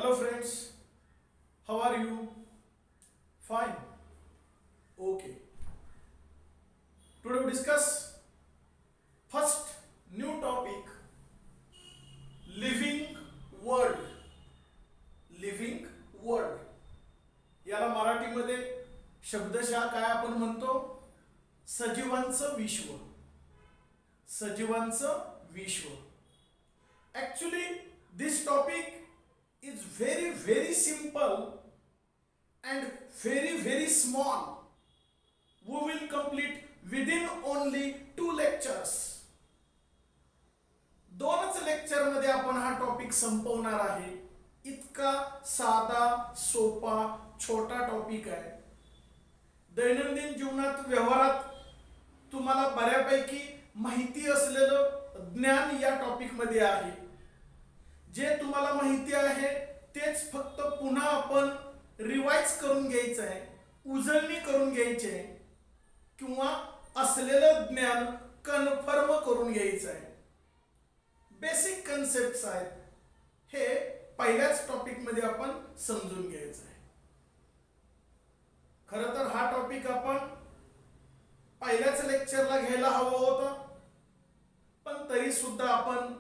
Hello friends, how are you? Fine. Okay. Today we discuss first new topic, living world. Living world याला मराठीमध्ये शब्दशः काय आपण म्हणतो? सजीवांचं विश्व. सजीवांचं विश्व. Actually, this topic is very simple and very small. We will complete within only 2 lectures. दोनच lecture मध्ये आपण हा टॉपिक संपवणार आहे. इतका साधा सोपा छोटा टॉपिक आहे. दैनंदिन जीवनात व्यवहारात तुम्हाला बऱ्यापैकी माहिती असलेलं ज्ञान या टॉपिक मध्ये आहे. जे तुम्हाला माहिती आहे तेच फक्त पुन्हा आपण रिवाइज करून घ्यायचं आहे, उजळणी करून घ्यायची आहे किंवा असलेलं ज्ञान कन्फर्म करून घ्यायचं आहे. बेसिक कन्सेप्ट्स आहेत, हे पहिल्याच टॉपिक मध्ये आपण समजून घ्यायचं आहे. खरं तर हा टॉपिक आपण पहिल्याच लेक्चरला घ्यायला हवा होता, पण तरी सुद्धा आपण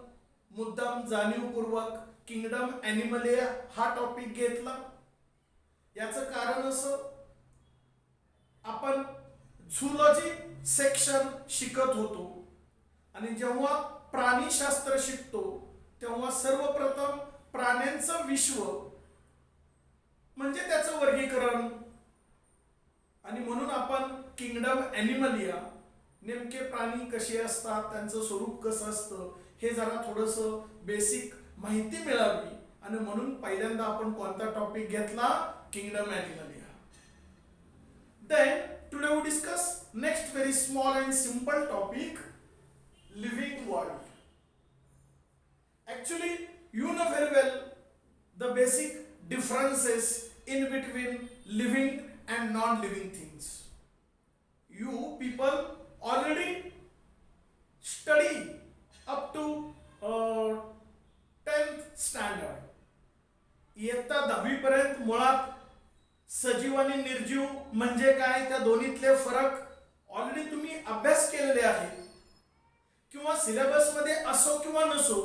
मुद्दाम जाणीवपूर्वक किंगडम ॲनिमलिया हा टॉपिक घेतला. याचं कारण असं, आपण झूलॉजी सेक्शन शिकत होतो आणि जेव्हा प्राणीशास्त्र शिकतो तेव्हा सर्वप्रथम प्राण्यांचं विश्व म्हणजे त्याचं वर्गीकरण, आणि म्हणून आपण किंगडम ॲनिमलिया नेमके प्राणी कसे असतात, त्यांचं स्वरूप कसं असतं हे जरा थोडंसं बेसिक माहिती मिळावी, आणि म्हणून पहिल्यांदा आपण कोणता टॉपिक घेतला? Kingdom Animalia. Then today we discuss next very small and simple topic, living world. Actually, you know very well the basic differences in between living and non-living things. You people already study up to 10th standard. इयत्ता 10वी पर्यंत मुळात सजीव आणि निर्जीव म्हणजे काय, त्या दोन्हीतले फरक ऑलरेडी तुम्ही अभ्यास केलेले आहेत, किंवा सिलेबस मध्ये असो किंवा नसो,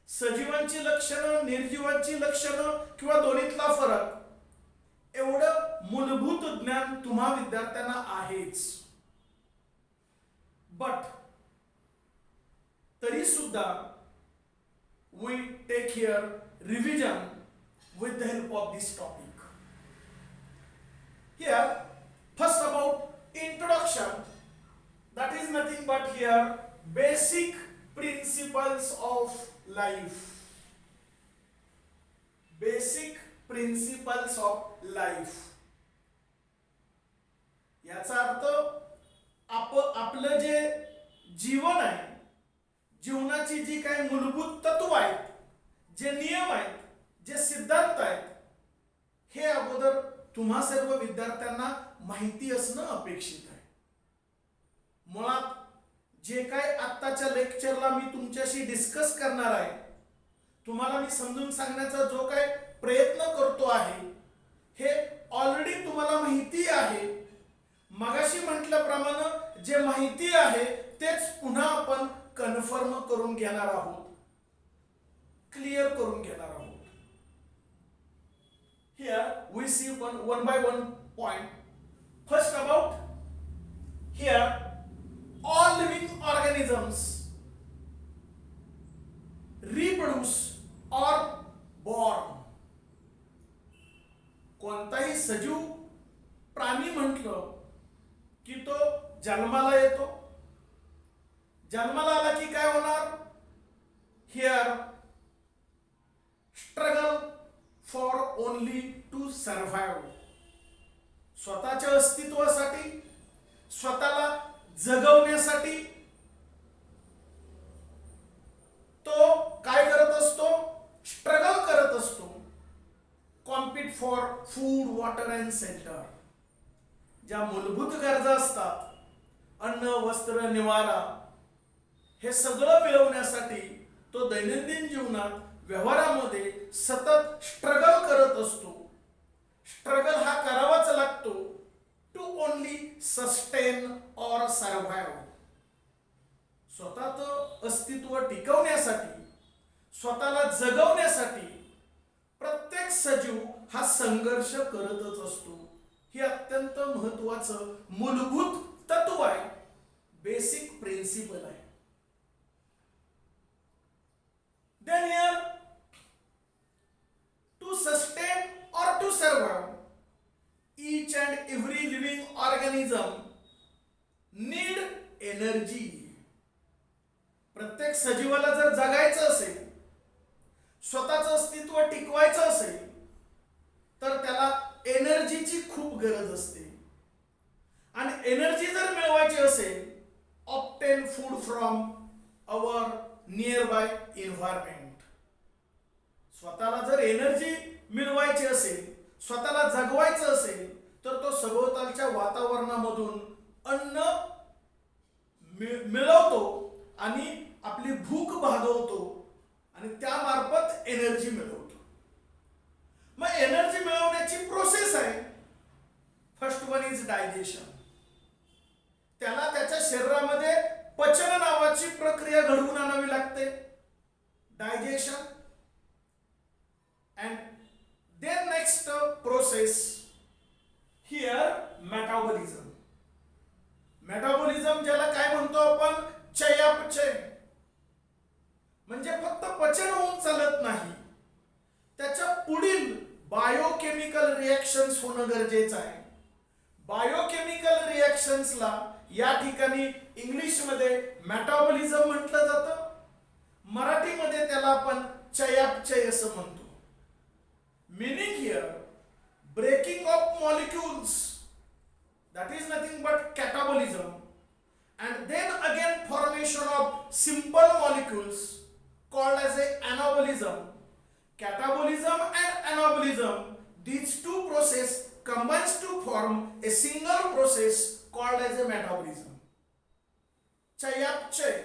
सजीवांची लक्षणं, निर्जीवांची लक्षणं किंवा दोन्हीतला फरक एवढं मूलभूत ज्ञान तुम्हा विद्यार्थ्यांना आहेच. बट तरी सुद्धा we take here revision with the help of this topic. Here first about introduction, that is nothing but here basic principles of life. Basic principles of life. याचा अर्थ आपलं जे जीवन आहे, जीवनाची जी काही मूलभूत तत्व आहेत, जे नियम आहेत, जे सिद्धांत आहेत, हे अगोदर तुम्हा सर्व विद्यार्थ्यांना माहिती असणं अपेक्षित आहे. मुळात जे काय आत्ताच्या लेक्चरला मी तुमच्याशी डिस्कस करणार आहे, तुम्हाला मी समजून सांगण्याचा जो काय प्रयत्न करतो आहे, हे ऑलरेडी तुम्हाला माहिती आहे. मगाशी म्हटल्याप्रमाणे जे माहिती आहे तेच पुन्हा आपण कन्फर्म करून घेणार आहोत, क्लिअर करून घेणार आहोत. Here we see one by one point. First about here all living organisms reproduce or born. कोणताही सजीव प्राणी म्हटलं की तो जन्माला येतो. जन्माला आला की काय होणार? Here struggle for only to survive. स्वतःच्या अस्तित्वासाठी, स्वतःला जगवण्यासाठी तो काय करत असतो? स्ट्रगल करत असतो. Compete for food, water and shelter. ज्या मूलभूत गरजा असतात, अन्न, वस्त्र, निवारा, हे सगळं मिळवण्यासाठी तो दैनंदिन जीवनात व्यवहारामध्ये सतत स्ट्रगल करत असतो. स्ट्रगल हा करावाच लागतो to only sustain or survive. स्वतःचं अस्तित्व टिकवण्यासाठी, स्वतःला जगवण्यासाठी प्रत्येक सजीव हा संघर्ष करतच असतो. हे अत्यंत महत्वाचं मूलभूत तत्व आहे, बेसिक प्रिन्सिपल आहे. Then here, to sustain or to survive, each and every living organism need energy. प्रत्येक सजीवाला जर जगायचं असेल, स्वतःचं अस्तित्व टिकवायचं असेल, तर त्याला एनर्जीची खूप गरज असते. आणि एनर्जी जर मिळवायची असेल, obtain food from our near by environment. स्वतःला जर एनर्जी मिळवायची असेल, स्वतःला जगवायचं असेल, तर तो सभोवतालच्या वातावरणामधून अन्न मिळवतो आणि आपली भूक भागवतो आणि त्यामार्फत एनर्जी मिळवतो. मग एनर्जी मिळवण्याची प्रोसेस आहे. First one is digestion. त्याला त्याच्या शरीरामध्ये पचन नावाची प्रक्रिया घडवून आणावी लागते, digestion. And then next process here metabolism. Metabolism ज्याला काय म्हणतो आपण, चयापचय. म्हणजे फक्त पचन होऊन चालत नाही, त्याच्या पुढील बायोकेमिकल रिएक्शन्स होणं गरजेचं आहे. बायोकेमिकल रिएक्शन्सला या ठिकाणी इंग्लिशमध्ये मेटाबॉलिझम म्हटलं जातं, मराठीमध्ये त्याला आपण चयापचय असं म्हणतो. Meaning here breaking of molecules, that is nothing but catabolism, and then again formation of simple molecules called as a anabolism. Catabolism and anabolism, these two process combines to form a single process called as a metabolism. चयापचय,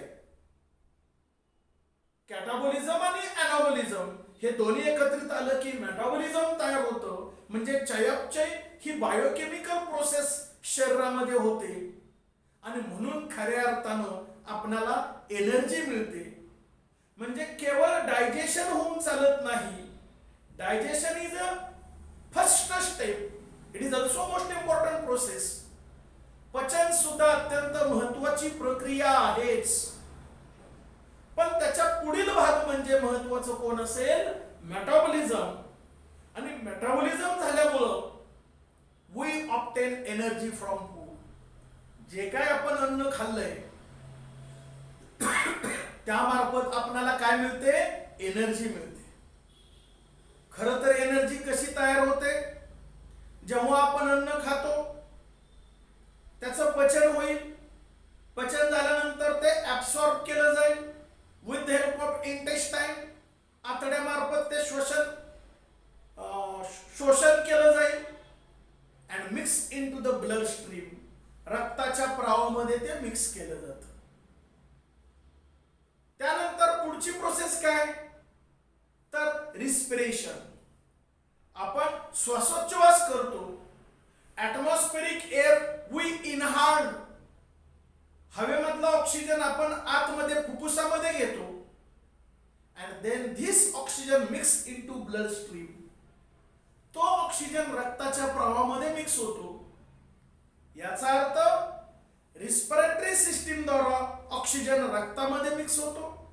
कॅटाबॉलिझम आणि anabolism हे दोन्ही एकत्रित आलं की metabolism तयार होतं. म्हणजे चयापचय ही बायोकेमिकल प्रोसेस शरीरामध्ये होते आणि म्हणून खऱ्या अर्थानं आपल्याला एनर्जी मिळते. म्हणजे केवळ डायजेशन होऊन चालत नाही. Digestion is a first step, it is also most important process. पचन सुद्धा अत्यंत महत्वाची प्रक्रिया आहेच, पण त्याच्या पुढील भाग म्हणजे महत्वाचं कोण असेल, मेटाबॉलिझम. आणि मेटाबॉलिझम झाल्यामुळं we obtain energy from food. जे काय आपण अन्न खाल्लंय त्यामार्फत आपल्याला काय मिळते, एनर्जी मिळते. खरं तर एनर्जी कशी तयार होते, जेव्हा आपण अन्न खातो त्याचं पचन होईल, पचन झाल्यानंतर ते ऍब्सॉर्ब केलं जाईल with the help of intestine. आतड्यामार्फत ते शोषण केलं जाईल and mix into the blood stream. रक्ताच्या प्रवाहामध्ये ते मिक्स केलं जातं. त्यानंतर पुढची प्रोसेस काय, तर रिस्पिरेशन. आपण श्वासोच्छवास करतो. Atmospheric air we inhale. हवेमधला ऑक्सिजन आपण आतमध्ये फुफ्फुसामध्ये घेतो and then this oxygen mix into blood stream. तो ऑक्सिजन रक्ताच्या प्रवाहामध्ये मिक्स होतो. याचा अर्थ रिस्पिरेटरी सिस्टीम द्वारा ऑक्सिजन रक्तामध्ये मिक्स होतो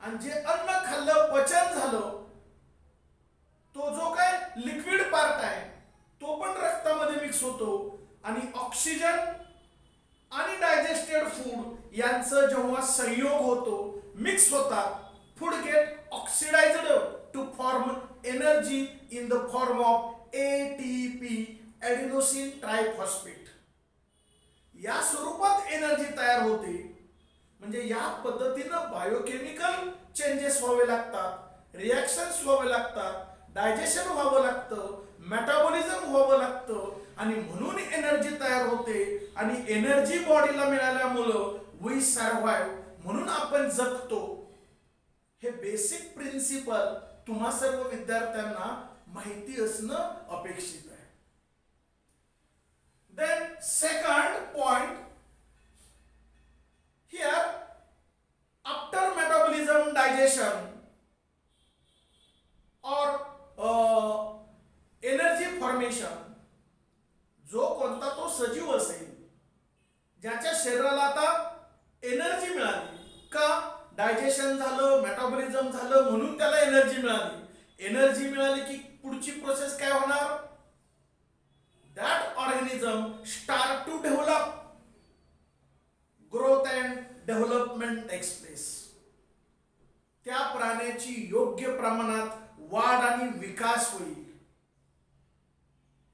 आणि जे अन्न खाल्लं, पचन झालं, तो जो काय लिक्विड पार्ट आहे तो पण रक्तामध्ये मिक्स होतो आणि ऑक्सिजन आणि डायजेस्टेड फूड यांचं जेव्हा संयोग होतो, मिक्स होतात, food get oxidised to form energy in the form of ATP, adenosine triphosphate. या स्वरूपात एनर्जी तयार होते. म्हणजे या पद्धतीनं बायोकेमिकल चेंजेस व्हावे लागतात, रिॲक्शन्स व्हावे लागतात, डायजेशन व्हावं लागतं, मेटाबॉलिझम व्हावं लागतं आणि म्हणून एनर्जी तयार होते. आणि एनर्जी बॉडीला मिळाल्यामुळं वी सर्व्हाइव्ह, म्हणून आपण जगतो. हे बेसिक प्रिन्सिपल तुम्हा सर्व विद्यार्थ्यांना माहिती असणं अपेक्षित आहे. Then second point here, after metabolism, digestion और एनर्जी फॉर्मेशन, जो कोणता तो सजीव असेल ज्याच्या शरीराला आता एनर्जी मिळाली, का डायजेशन झालं, मेटाबॉलिझम झालं म्हणून त्याला एनर्जी मिळाली. एनर्जी मिळाली की पुढची प्रोसेस काय होणार? That organism start to develop, growth and development takes place. त्या प्राण्याची योग्य प्रमाणात वाढ आणि विकास होईल.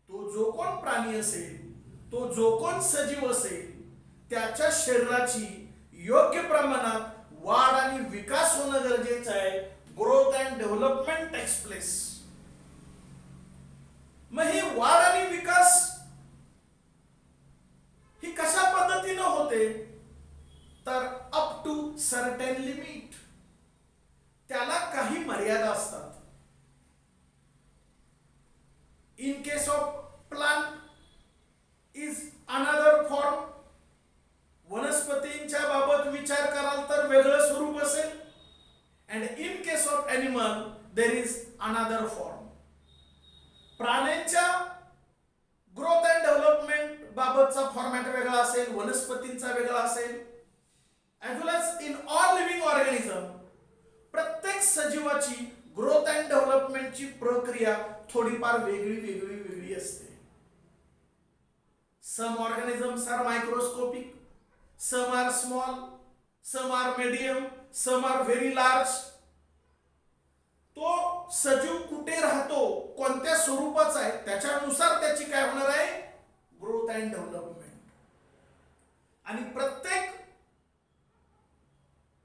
तो जो कोण प्राणी असेल, तो जो कोण सजीव असेल, त्याच्या शरीराची योग्य प्रमाणात वाढ आणि विकास होणं गरजेचं आहे. Growth and development takes place. मग ही वाढ आणि विकास ही कशा पद्धतीनं होते? तर अप टू सर्टेन लिमिट, त्याला काही मर्यादा असतात. In case of plant is another form. वनस्पतींच्या बाबत विचार कराल तर वेगळं स्वरूप असेल. And in case of animal there is another form. प्राण्यांच्या ग्रोथ अँड डेव्हलपमेंट बाबतचा फॉर्मॅट वेगळा असेल, वनस्पतींचा वेगळा असेल. As well as in all living organism, प्रत्येक सजीवाची ग्रोथ अँड डेव्हलपमेंटची प्रक्रिया थोडीफार वेगळी असते. Some organisms are microscopic, some are small, some are medium, some are very large. तो सजीव कुठे राहतो, कोणत्या स्वरूपाचा आहे, त्याच्यानुसार त्याची काय होणार आहे? Growth and development. आणि प्रत्येक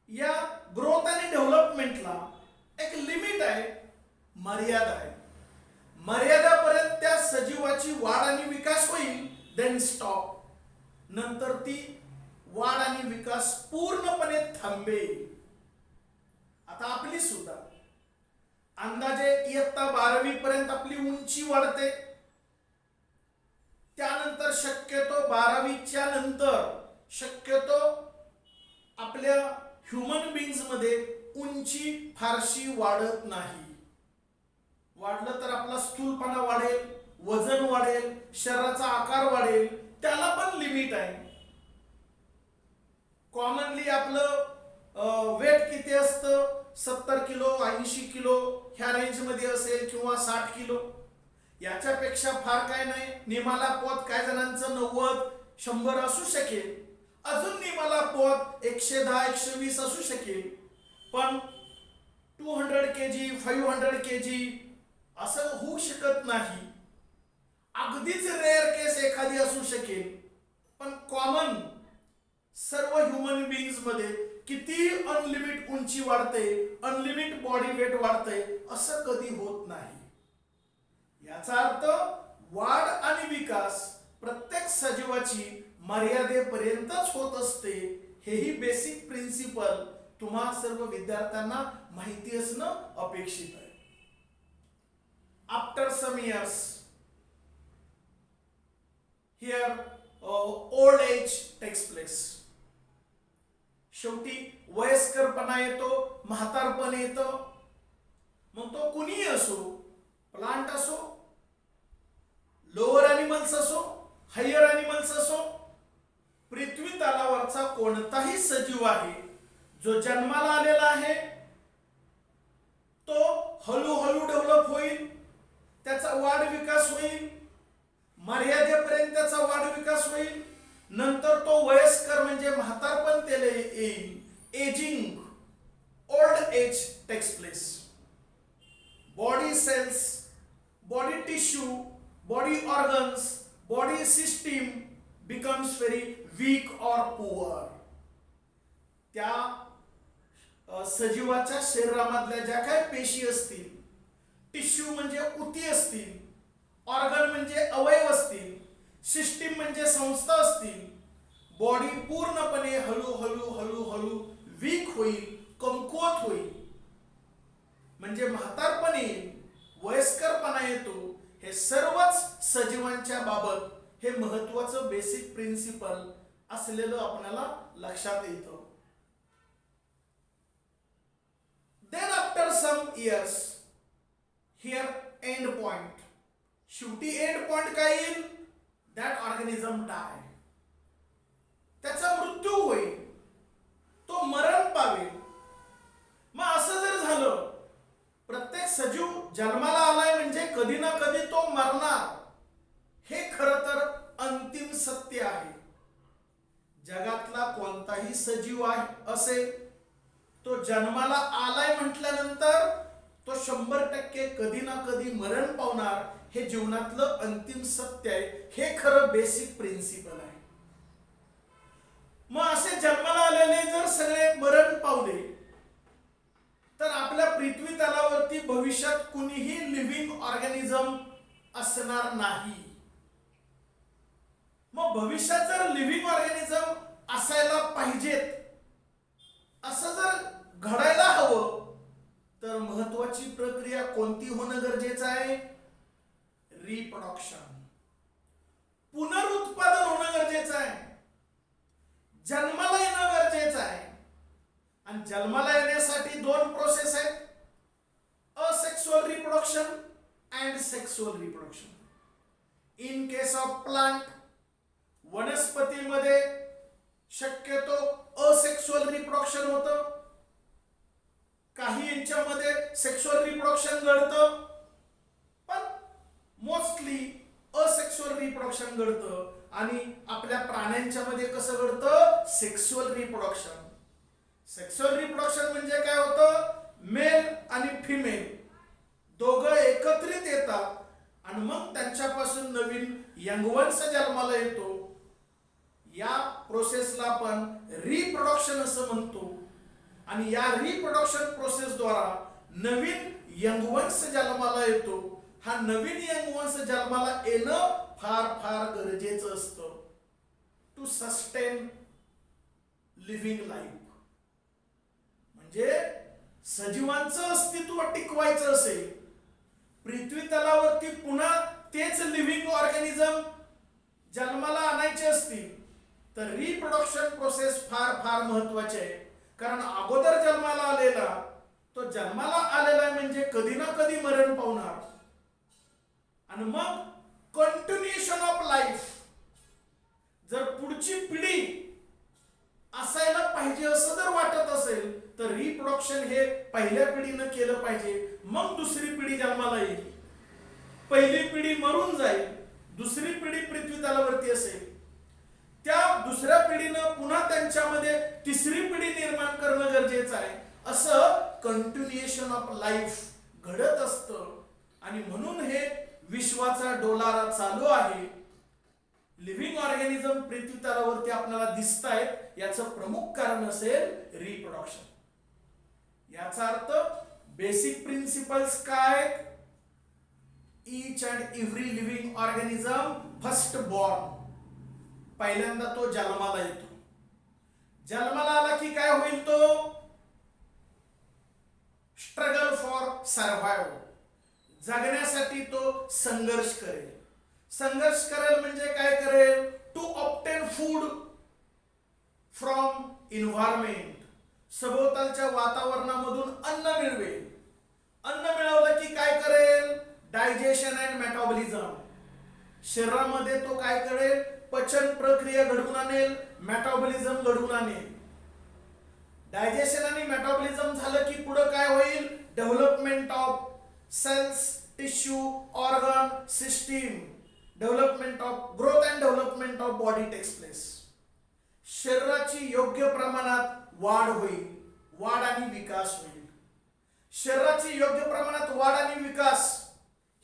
या ग्रोथ आणि डेव्हलपमेंटला एक लिमिट आहे, मर्यादा आहे. मर्यादापर्यंत त्या सजीवाची वाढ आणि विकास होईल, देन स्टॉप. नंतर ती वाढ आणि विकास पूर्णपणे थांबेल. आता आपली सुद्धा अंदाजे इयत्ता 12वी पर्यंत आपली उंची वाढते. त्यानंतर शक्यतो 12वीच्या नंतर शक्यतो आपल्या ह्युमन बीइंग्स मध्ये उंची फारशी वाढत नाही. वाढलं तर आपला स्थूलपणा वाढेल, वजन वाढेल, शरीराचा आकार वाढेल, त्याला पण लिमिट आहे. कॉमनली आपलं वेट किती असतं? 70 किलो, 80 किलो ह्या रेंज मध्ये असेल किंवा 60 किलो. याच्यापेक्षा फार काय नाही. निमाला पोत काय जणांचं 90, 100 असू शकेल. अजून निमाला पोत 110, 120 असू शकेल. पण 200 kg, 500 kg असं होऊ शकत नाही. अगदीच रेअर केस एखादी असू शकेल. पण कॉमन सर्व ह्युमन बीइंग्स मध्ये किती अनलिमिट उंची वाढते, अनलिमिट बॉडी वेट वाढते असं कधी होत नाही. याचा अर्थ वाढ आणि विकास प्रत्येक सजीवाची मर्यादेपर्यंतच होत असते. हेही बेसिक प्रिन्सिपल तुम्हा सर्व विद्यार्थ्यांना माहिती असणं अपेक्षित आहे. After some years here old age takes place. शेवटी वयस्करपणा येतो, म्हातारपण येतं. मग तो कुणीही असो, प्लांट असो, लोअर ॲनिमल्स असो, हायर ॲनिमल्स असो, पृथ्वी तलावरचा कोणताही सजीव आहे जो जन्माला आलेला आहे तो हळूहळू डेव्हलप होईल, त्याचा वाढ विकास होईल, मर्यादेपर्यंत त्याचा वाढ विकास होईल. नंतर तो वयस्कर म्हणजे म्हातारपण त्याला येईल. Ageing, old age takes place. Body cells, body tissue, body organs, body system becomes very weak or poor. त्या सजीवाच्या शरीरामधल्या ज्या काही पेशी असतील, टिश्यू म्हणजे उती असतील, ऑर्गन म्हणजे अवयव असतील, सिस्टीम म्हणजे संस्था असतील, बॉडी पूर्णपणे हळूहळू वीक होईल, कमकुवत होईल. म्हणजे म्हातारपण येईल, वयस्करपणा येतो, हे सर्वच सजीवांच्या बाबत हे महत्वाचं बेसिक प्रिन्सिपल असलेलं आपल्याला लक्षात येतं. Then after some years here end point, शेवटी एंड पॉइंट काय येईल? दॅट ऑर्गॅनिझम डाय, त्याचा मृत्यू होईल, तो मरण पावेल. मग असं जर झालं, प्रत्येक सजीव जन्माला आलाय म्हणजे कधी ना कधी तो मरणार, हे खरं तर अंतिम सत्य आहे. जगातला कोणताही सजीव आहे असेल, तो जन्माला आलाय म्हटल्यानंतर तो 100% कधी ना कधी मरण पावणार, हे जीवनातलं अंतिम सत्य आहे. हे खरं बेसिक प्रिन्सिपल आहे. मग असे जन्माला आलेले जर सगळे मरण पावले, तर आपल्या पृथ्वी तलावरती भविष्यात कुणीही लिव्हिंग ऑर्गॅनिझम असणार नाही. मग भविष्यात जर लिव्हिंग ऑर्गॅनिझम असायला पाहिजेत, असं जर घडायला हवं, तर महत्वाची प्रक्रिया कोणती होणं गरजेचं आहे? रिप्रोडक्शन, पुनरुत्पादन होणं गरजेचं आहे. जन्माला येणं गरजेचं आहे. आणि जन्माला येण्यासाठी दोन प्रोसेस आहेत, asexual reproduction and sexual reproduction. In case of plant, वनस्पतीमध्ये शक्यतो असेक्सुअल रिप्रोडक्शन होतं, काही यांच्यामध्ये सेक्सुअल रिप्रोडक्शन घडतं, पण मोस्टली असेक्सुअल रिप्रोडक्शन घडतं. आणि आपल्या प्राण्यांच्या मध्ये कसं घडतं? Sexual reproduction. सेक्सुअल रिप्रोडक्शन म्हणजे काय होतं? मेल आणि फिमेल दोघं एकत्रित येतात आणि मग त्यांच्यापासून नवीन यंगवंश जन्माला येतो. या प्रोसेसला आपण रिप्रोडक्शन असं म्हणतो. आणि या रिप्रोडक्शन प्रोसेसद्वारा नवीन यंगवंश जन्माला येतो. हा नवीन यंगवंश जन्माला येणं फार फार गरजेचं असतं टू सस्टेन लिव्हिंग लाईफ. म्हणजे सजीवांचं अस्तित्व टिकवायचं असेल, पृथ्वी तलावरती पुन्हा तेच लिव्हिंग ऑर्गॅनिझम जन्माला आणायचे असतील, तर रिप्रोडक्शन प्रोसेस फार फार महत्वाची आहे. कारण अगोदर जन्माला आलेला तो जन्माला आलेला म्हणजे कधी ना कधी मरण पावणार. आणि मग कंटिन्युएशन ऑफ लाईफ, जर पुढची पिढी असायला पाहिजे असं जर वाटत असेल, तर रिप्रोडक्शन हे पहिल्या पिढीनं केलं पाहिजे. मग दुसरी पिढी जन्माला येईल. पहिली पिढी मरून जाईल, दुसरी पिढी पृथ्वी तलावरती असेल, त्या दुसऱ्या पिढीनं पुन्हा त्यांच्यामध्ये तिसरी पिढी निर्माण करणं गरजेचं आहे. असं कंटिन्युएशन ऑफ लाईफ घडत असतं. आणि म्हणून हे विश्वाचा डोलारा चालू आहे. लिव्हिंग ऑर्गॅनिझम पृथ्वी तलावरती आपल्याला दिसत आहेत, याचं प्रमुख कारण असेल रिप्रोडक्शन. याचा अर्थ बेसिक प्रिन्सिपल्स काय? Each and every living organism first born, पहिल्यांदा तो जन्माला येतो. जन्माला आला की काय होईल? तो स्ट्रगल फॉर सर्व्हायव्हल, जगण्यासाठी तो संघर्ष करेल. संघर्ष करेल म्हणजे काय करेल? To obtain food from environment, सभोवतालच्या वातावरणामधून अन्न मिळवेल. अन्न मिळवलं की काय करेल? डायजेशन अँड मेटाबॉलिझम, शरीरामध्ये तो काय करेल? पचन प्रक्रिया घडवून आणेल, मेटाबॉलिझम घडवून आणेल. डायजेशन आणि मेटाबॉलिझम झालं की पुढे काय होईल? Development of cells, tissue, organ, system, development of growth and development of body takes place. शरीराची योग्य प्रमाणात वाढ होईल, वाढ आणि विकास होईल. शरीराची योग्य प्रमाणात वाढ आणि विकास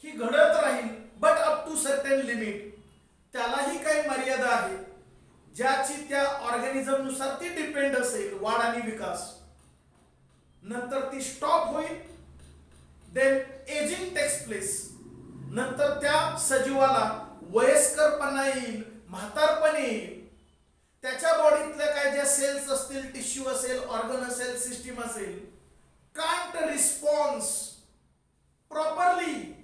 ही घडत राहील, but up to certain limit. त्यालाही काही मर्यादा आहे, ज्याची त्या ऑर्गॅनिझम नुसार ती डिपेंड असेल. वाढ आणि विकास नंतर ती स्टॉप होईल. देन एजिंग टेक्स प्लेस, नंतर त्या सजीवाला वयस्करपणा येईल, म्हातारपण येईल. त्याच्या बॉडीतल्या काय ज्या सेल्स असतील, टिश्यू असेल, ऑर्गन असेल, सिस्टीम असेल, can't response properly,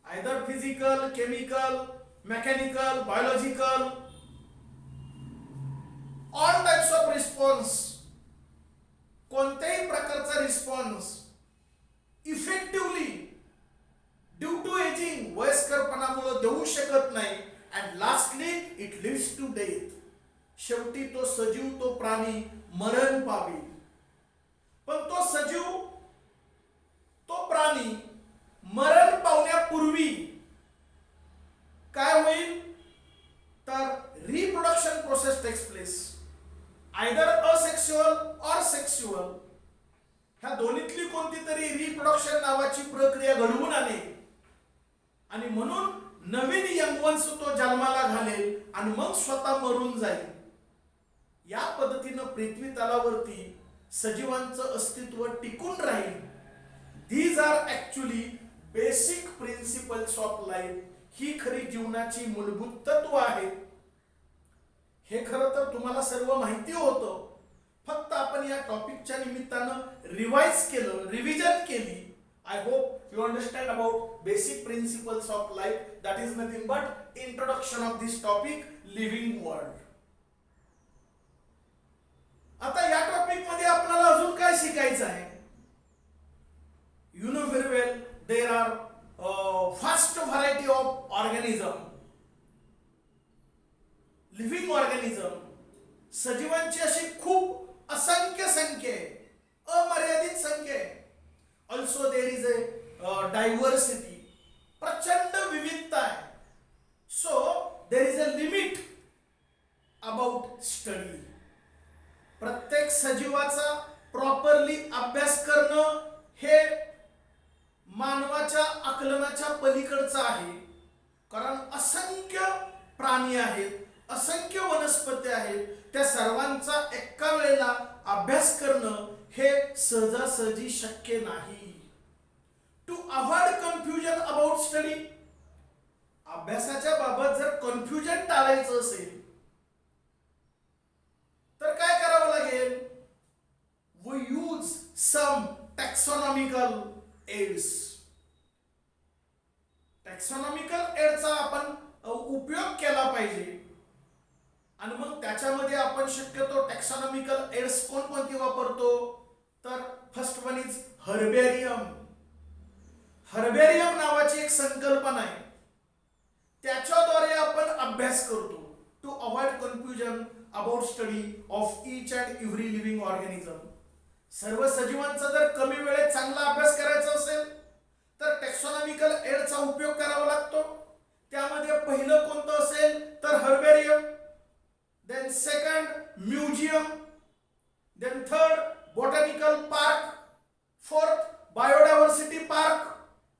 either physical, chemical, mechanical, biological, all types of response, कोणत्याही प्रकारचा response effectively due to ageing, वयस्करपणामुळे देऊ शकत नाही. And lastly it leads to death. शेवटी तो सजीव, तो प्राणी मरण पावेल. पण तो सजीव, तो प्राणी मरण पावण्यापूर्वी काय होईल, तर reproduction process takes place, either asexual और सेक्सुअल. ह्या दोन्हीतली कोणती तरी रिप्रोडक्शन नावाची प्रक्रिया घडवून आणेल आणि म्हणून नवीन यंगवन्स तो जन्माला घालेल आणि मग स्वतः मरून जाईल. या पद्धतीनं पृथ्वी तलावरती सजीवांचं अस्तित्व टिकून राहील. These are actually basic principles of life. ही खरी जीवनाची मूलभूत तत्व आहेत. हे खरं तर तुम्हाला सर्व माहिती होतं, फक्त आपण या टॉपिकच्या निमित्तानं रिवाइज केलं, रिव्हिजन केली. I hope you understand about basic principles of life. That is nothing but introduction of this topic, living world. आता या टॉपिक मध्ये आपल्याला अजून काय शिकायचं आहे? You know very well there are vast variety of organism, living organism. सजीवांची अशी खूप असंख्य संख्या आहे, अमर्यादित संख्या आहे. Also there is a diversity, प्रचंड विविधता आहे. So there is a limit about study. प्रत्येक सजीवाचा प्रॉपरली अभ्यास करणं हे मानवाच्या आकलनाच्या पलीकडचं आहे. कारण असंख्य प्राणी आहेत, असंख्य वनस्पती आहेत, त्या सर्वांचा एका वेळेला अभ्यास करणं हे सहजासहजी शक्य नाही. To avoid confusion about study, अभ्यासाच्या बाबत जर कन्फ्युजन टाळायचं असेल तर काय करावं लागेल? We use some taxonomical aids. Taxonomical एडचा आपण उपयोग केला पाहिजे. आणि मग त्याच्यामध्ये आपण शक्यतो टॅक्सॉनॉमिकल एड्स कोणकोणती वापरतो? तर first one is herbarium. Herbarium नावाची एक संकल्पना आहे, त्याच्याद्वारे आपण अभ्यास करतो. To avoid confusion about study of each and every living organism. सर्व सजीवांचा जर कमी वेळेत चांगला अभ्यास करायचा असेल तर टॅक्सॉनॉमिकल एडचा उपयोग करावा लागतो. त्यामध्ये पहिलं कोणतं असेल तर herbarium, then second museum, then third botanical park, fourth biodiversity park.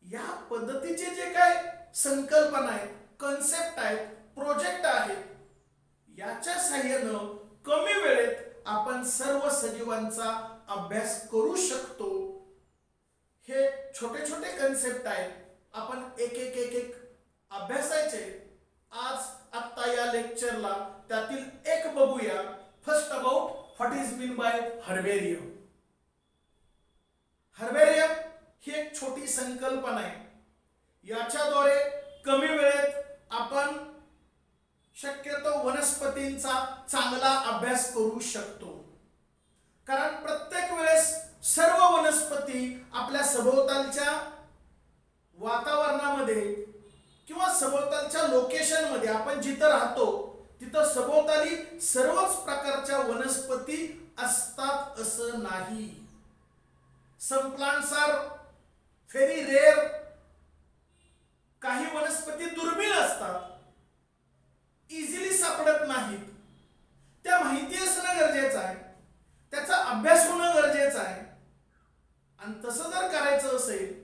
या पद्धतीचे जे काय संकल्पना आहेत, कन्सेप्ट आहेत, प्रोजेक्ट आहेत, याच्या साहाय्यानं कमी वेळेत आपण सर्व सजीवांचा अभ्यास करू शकतो. हे छोटे छोटे कन्सेप्ट आहेत, आपण एक एक एक एक अभ्यासायचे. आज आत्ता या लेक्चरला त्यातील एक बघूया. First about what is mean by herbarium. Herbarium ही एक छोटी संकल्पना आहे. याच्याद्वारे कमी वेळेत आपण शक्यतो वनस्पतींचा चांगला अभ्यास करू शकतो. कारण प्रत्येक वेळेस सर्व वनस्पती आपल्या सभोवतालच्या वातावरणामध्ये किंवा सभोवतालच्या लोकेशन मध्ये, आपण जिथं राहतो तिथं सभोवताली सर्वच प्रकारच्या वनस्पती असतात असं नाही. Some plants are very rare. काही वनस्पती दुर्मिळ असतात, इझिली सापडत नाहीत. त्या माहिती असणं गरजेचं आहे, त्याचा अभ्यास होणं गरजेचं आहे. आणि तसं जर करायचं असेल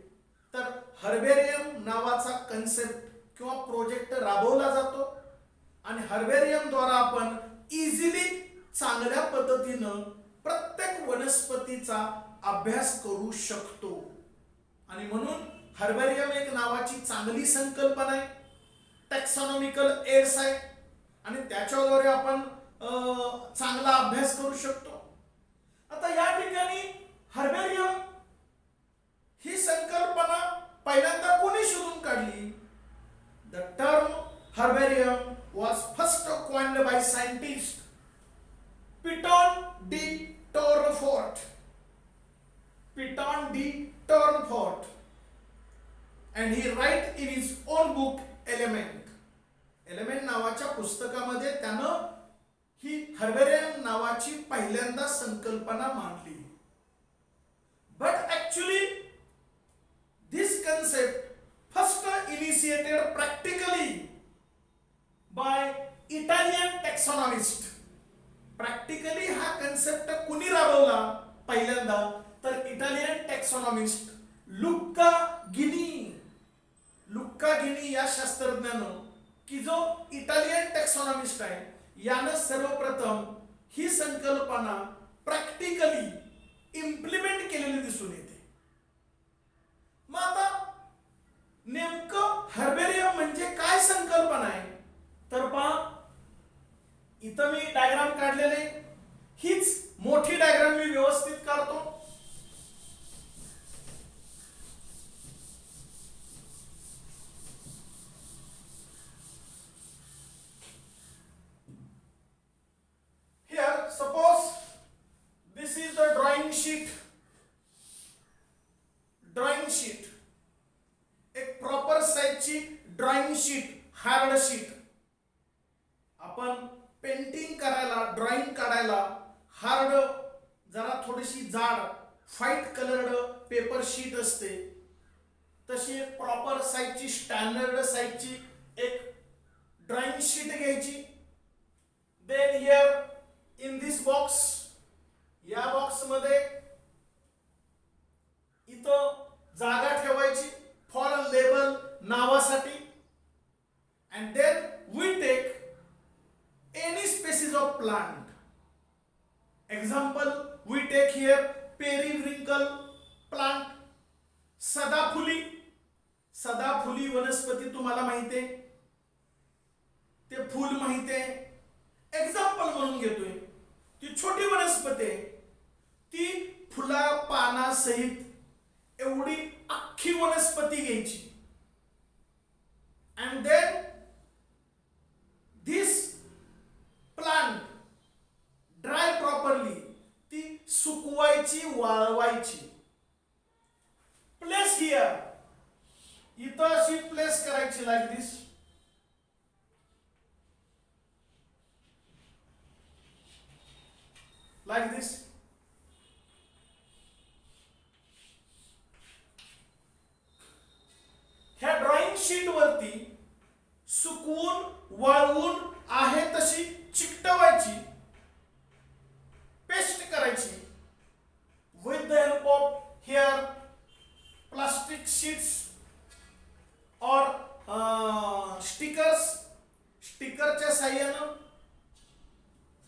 तर हर्बेरियम नावाचा कन्सेप्ट किंवा प्रोजेक्ट राबवला जातो आणि हर्बेरियम द्वारा आपण इझिली चांगल्या पद्धतीनं प्रत्येक वनस्पतीचा अभ्यास करू शकतो. आणि म्हणून हर्बेरियम एक नावाची चांगली संकल्पना आहे, टॅक्सॉनॉमिकल एड्स आहे आणि त्याच्याद्वारे आपण चांगला अभ्यास करू शकतो. आता या ठिकाणी हर्बेरियम ही संकल्पना पहिल्यांदा कोणी शोधून काढली? The term herbarium was first coined by scientist Piton de Tournefort. Piton de Tournefort, and he write in his own book Element. Element नावाच्या पुस्तकामध्ये त्यानं ही हर्बेरियम नावाची पहिल्यांदा संकल्पना मांडली. But actually this concept first initiated practically by Italian taxonomist. Practically हा concept कुणी राबवला पहिल्यांदा? तर इटालियन टॅक्सॉनॉमिस्ट लुक्का गिनी. लुक्का गिनी या शास्त्रज्ञानं, की जो इटालियन टॅक्सॉनॉमिस्ट आहे, यानं सर्वप्रथम ही संकल्पना प्रॅक्टिकली इम्प्लिमेंट केलेली दिसून येते. मग आता नेमकं हर्बेरियम म्हणजे काय संकल्पना आहे? तर पहा, इथं मी डायग्राम काढलेले, हीच मोठी डायग्राम मी व्यवस्थित काढतो. Here suppose this is the drawing sheet. Drawing sheet, एक प्रॉपर साइजची ड्रॉइंग शीट, हार्ड शीट. आपण पेंटिंग करायला, ड्रॉइंग काढायला हार्ड, जरा थोडीशी जाड व्हाईट कलर्ड पेपर शीट असते. तशी एक प्रॉपर साइजची, स्टँडर्ड साइजची एक ड्रॉइंग शीट घ्यायची. Then here in this box, या बॉक्स मध्ये इथं जागा ठेवायची फॉर लेबल नावासाठी. And then we take any species of plant. Example, we take here periwinkle plant. सदाफुली. सदाफुली वनस्पती तुम्हाला माहिती आहे, ते फूल माहिती आहे. एक्झाम्पल म्हणून घेतोय, ती छोटी वनस्पती आहे, ती फुला पाना सहित एवढी अख्खी वनस्पती घ्यायची. And then this plant dry properly, ती सुकवायची, वाळवायची. प्लेस हियर, इथं अशी प्लेस करायची लाईक दिस. लाईक दिस. ह्या ड्रॉइंग शीट वरती सुकवून, वाळवून आहे तशी चिकटवायची, पेस्ट करायची. With the help of here plastic sheets और स्टिकर्स. स्टिकरच्या साह्यानं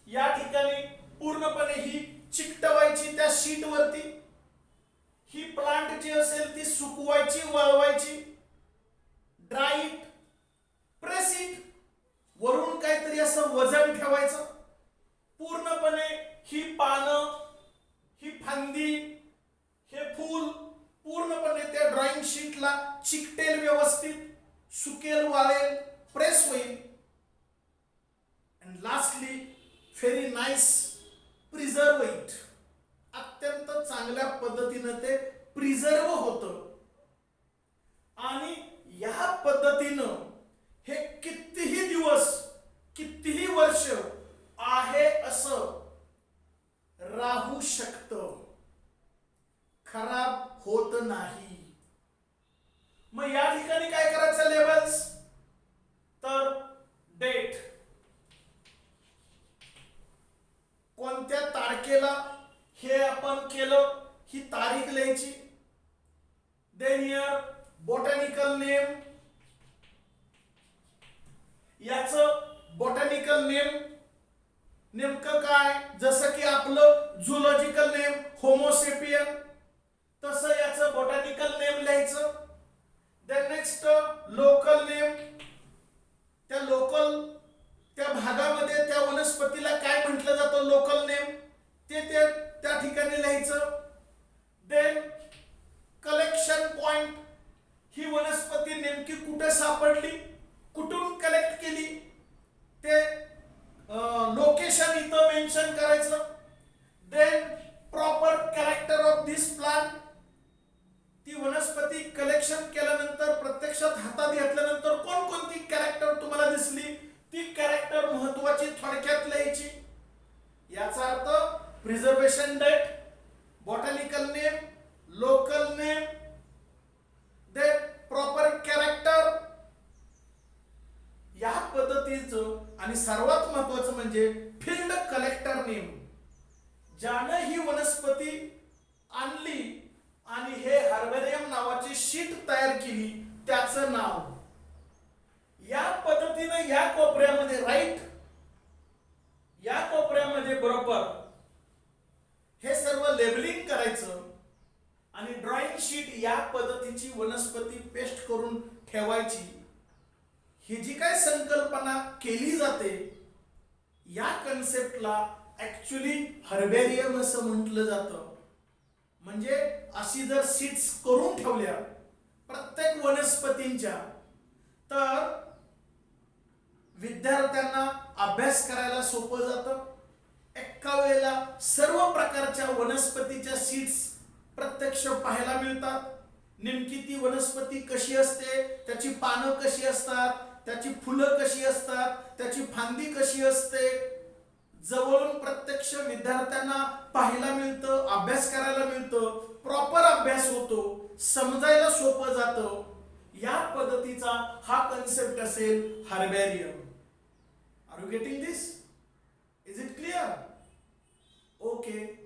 या ठिकाणी पूर्णपणे ही चिकटवायची त्या शीट वरती. ही प्लांट जी असेल ती सुकवायची, वाळवायची. ड्राय इट, प्रेस इट, वरून काहीतरी असं वजन ठेवायचं. पूर्णपणे ही पानं, ही फांदी, हे फूल पूर्णपणे त्या ड्रॉइंग शीटला चिकटेल, व्यवस्थित सुकेल, वाळेल, प्रेस होईल. And lastly very nice preserve it. अत्यंत चांगल्या पद्धतीनं ते प्रिझर्व होतं. आणि या पद्धतीनं हे कितीही दिवस, कितीही वर्ष आहे असं राहू शकतं, खराब होत नाही. मग या ठिकाणी काय करायचं लेबल्स? तर डेट, कोणत्या तारखेला हे आपण केलं ही तारीख लिहायची. देन हियर बॉटॅनिकल नेम, याचं बॉटॅनिकल नेम नेमकं काय? जसं की आपलं झुलॉजिकल नेम होमोसेपियन, तसं याचं बॉटॅनिकल नेम लिहायचं. देन नेक्स्ट लोकल नेम, त्या लोकल त्या भागामध्ये त्या वनस्पतीला काय म्हटलं जातं, लोकल नेम, ते त्या ठिकाणी लिहायचं. देन कलेक्शन पॉइंट, ही वनस्पती नेमकी कुठे सापडली, कुठून कलेक्ट केली, ते लोकेशन इथं मेन्शन करायचं. Then proper character of this plant. ती वनस्पती कलेक्शन केल्यानंतर प्रत्यक्षात हातात घेतल्यानंतर कोणकोणती कॅरेक्टर तुम्हाला दिसली, ती कॅरेक्टर महत्वाची थोडक्यात लिहायची. याचा अर्थ preservation date, botanical name, local name, then proper character. या पद्धतीचं आणि सर्वात महत्वाचं म्हणजे फील्ड कलेक्टर नेम. ज्यानं ही वनस्पती आणली आणि हे हर्बेरियम नावाची शीट तयार केली त्याचं नाव. या पद्धतीने या कोपऱ्यामध्ये राईट, या कोपऱ्यामध्ये बरोबर हे सर्व लेबलिंग करायचं आणि ड्रॉइंग शीट या पद्धतीची वनस्पती पेस्ट करून ठेवायची. ही जी काय संकल्पना केली जाते या कन्सेप्टला ऍक्च्युली हर्बेरियम असं म्हटलं जातं. म्हणजे अशी जर सीट्स करून ठेवल्या प्रत्येक वनस्पतींच्या, तर विद्यार्थ्यांना अभ्यास करायला सोपं जातं. एका वेळेला सर्व प्रकारच्या वनस्पतीच्या सीड्स प्रत्यक्ष पाहायला मिळतात. नेमकी ती वनस्पती कशी असते, त्याची पानं कशी असतात, त्याची फुलं कशी असतात, त्याची फांदी कशी असते, जवळून प्रत्यक्ष विद्यार्थ्यांना पाहायला मिळतं, अभ्यास करायला मिळतं, प्रॉपर अभ्यास होतो, समजायला सोपं जातं. या पद्धतीचा हा कन्सेप्ट असेल herbarium. Are you getting this? Is it clear? Okay.